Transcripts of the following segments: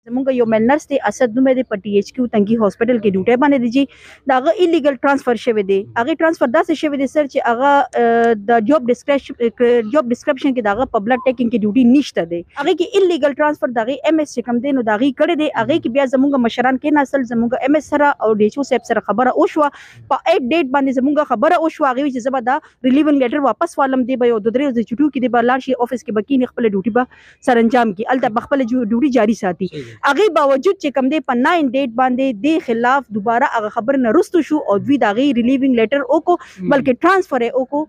زمونږ یو میل نرس دی اسد نوم دی په ټي ایچ کیو تنګي هاسپټل کې ډیوټي باندې دی جی دا هغه ایلیګل ټرانسفر شوی دی هغه ټرانسفر داسې شوی دی سر چې هغه د جاب ډسکرپشن کې دا هغه په بلډ ټیکینګ کې ډیوټي نشته دی هغه کې ایلیګل ټرانسفر دا هغه ایم ایس چې کوم دی نو دا هغه کړی دی هغه کې بیا زمونږ مشران کې نسل زمونږ ایم ایس سره او ډي ایچ او صاحب سره خبره وشوه په 8 ډیټ باندې زمونږ خبره وشوه هغه چې زبر دا ریلیونګ لیټر واپس والم دی به یو د درې ورځې چټو کې دی به لاړ شي افیس کې بکین خپل ډیوټي به سرانجام کی الته خپل ډیوټي جاری ساتي هغه باوجود چې کوم دی په 9 ډیټ باندې د خلاف دوباره هغه خبر نه رستو شو او دوی دا غي ریلیوینګ لیټر وکړو بلکې ټرانسفر یې وکړو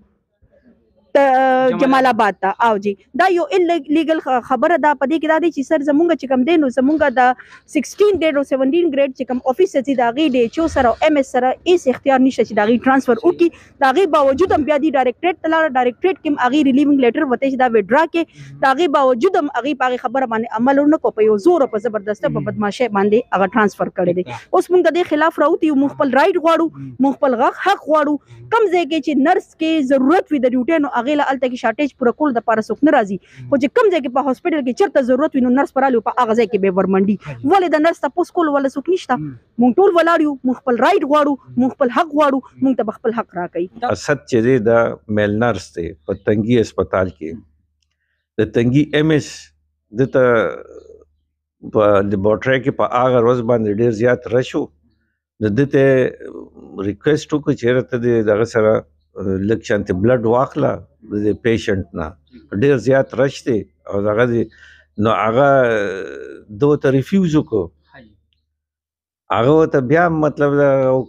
جمال آباد ته او جی دا یو لیګل خبره دا پدې کې دا دی چې سر زمونږ چې کوم دی نو زمونږ د 16 ډیټ او 17 ګریډ چې کوم افیس چې دا غي ډي ایچ او سره او ام اس سره هیڅ اختیار نشته چې دا غي ټرانسفر وکړي دا غي باوجود هم بیا دی ډایرکټریټ تلاره ډایرکټریټ کې هغه ریلیوینګ لیټر وته چې دا وډرا کې دا غي باوجود هم هغه په خبره باندې عمل نه کو په یو زور په زبردسته په بدمعشي باندې هغه ټرانسفر کړی دی اوس موږ د خلاف راوتی موږ خپل رائټ غواړو موږ خپل حق غواړو کم ځای کې چې نرس کې ضرورت وي د ډیوټي نو هغه له الته کې شارټیج پوره کول د پاره څوک نه راځي خو چې کم ځای کې په هاسپټل کې چرته ضرورت وي نو نرس پرالو په هغه ځای کې به ورمنډي ولې د نرس تاسو کول ولا څوک نشته مونږ ټول ولاړ یو مونږ خپل رائټ غواړو مونږ خپل حق غواړو مونږ ته خپل حق راکړي اسد چې د میل نرس دی په تنګي هسپتال کې د تنګي ایم ایس د ته په لیبارټری کې په هغه ورځ باندې ډیر زیات رشو د دته ریکوست وکړ چې راته دغه سره لږ شانتي بلډ واخله د پیشنټ نه ډیر زیات رش دی او دغه نو هغه دوه ته ریفیوز وکړو هغه ته بیا مطلب دا او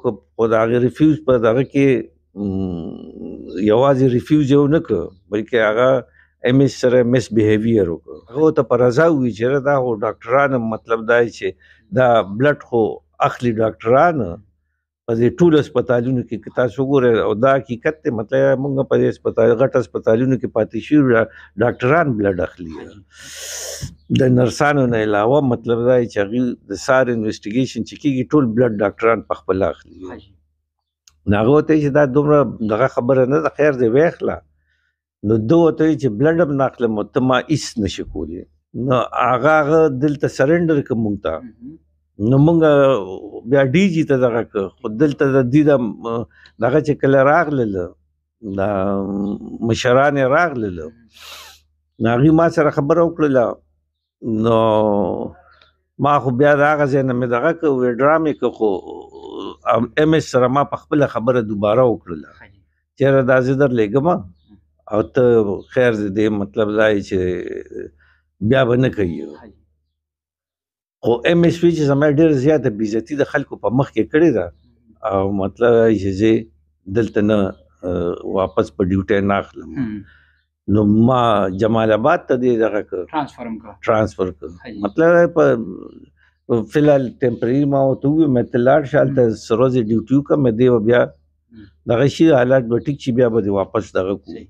د هغه ریفیوز په دغه کې یوازې ریفیوز یو نه کړ بلکې هغه ایم ایس سره مس بیهیویر وکړ هغه ته په رضا وی چې دا خو ډاکټران مطلب دا چې دا بلډ خو اخلي ډاکټران په دې ټول هسپتالونو کې تاسو ګورئ او دا حقیقت دی مطلب موږ په دې هسپتال غټ هسپتالونو کې پاتې شو ډاکټران بلډ اخلي د نرسانو نه علاوه مطلب دا چې هغه د سار انویسټیګیشن چې کیږي ټول بلډ ډاکټران په خپل اخلي ناغه ته چې دا دومره دغه خبره نه د خیر دی ویخله نو دوه ته چې بلډ هم ناخله متما ایس نشي کولی نو هغه دلته سرندر کوم ته نو مونږ بیا ډي جي ته دغه خو دلته د دې دغه چې کله راغلل دا مشران راغلل هغې ما سره خبره وکړله نو ما خو بیا د هغه ځای نه مې دغه کړ وډرا مې کړ خو ام ایس سره ما په خپله خبره دوباره وکړله چېرې دا زه درلېږم او ته خیر دې مطلب دا چې بیا به نه کوي خو ام ایس وی چې زما ډېر زیاته بېعزتي د خلکو په مخ کې کړې ده او مطلب چې زه دلته نه واپس په ډیوټي نه اخلم نو ما جمال آباد ته دې دغه ټرانسفر کړ مطلب په فلحال ټمپرري ما ورته وویل مې ته لاړ شه هلته څه ورځې ډیوټي وکړه مې دې به بیا دغه شي حالات به ټیک شي بیا به دې واپس دغه کړو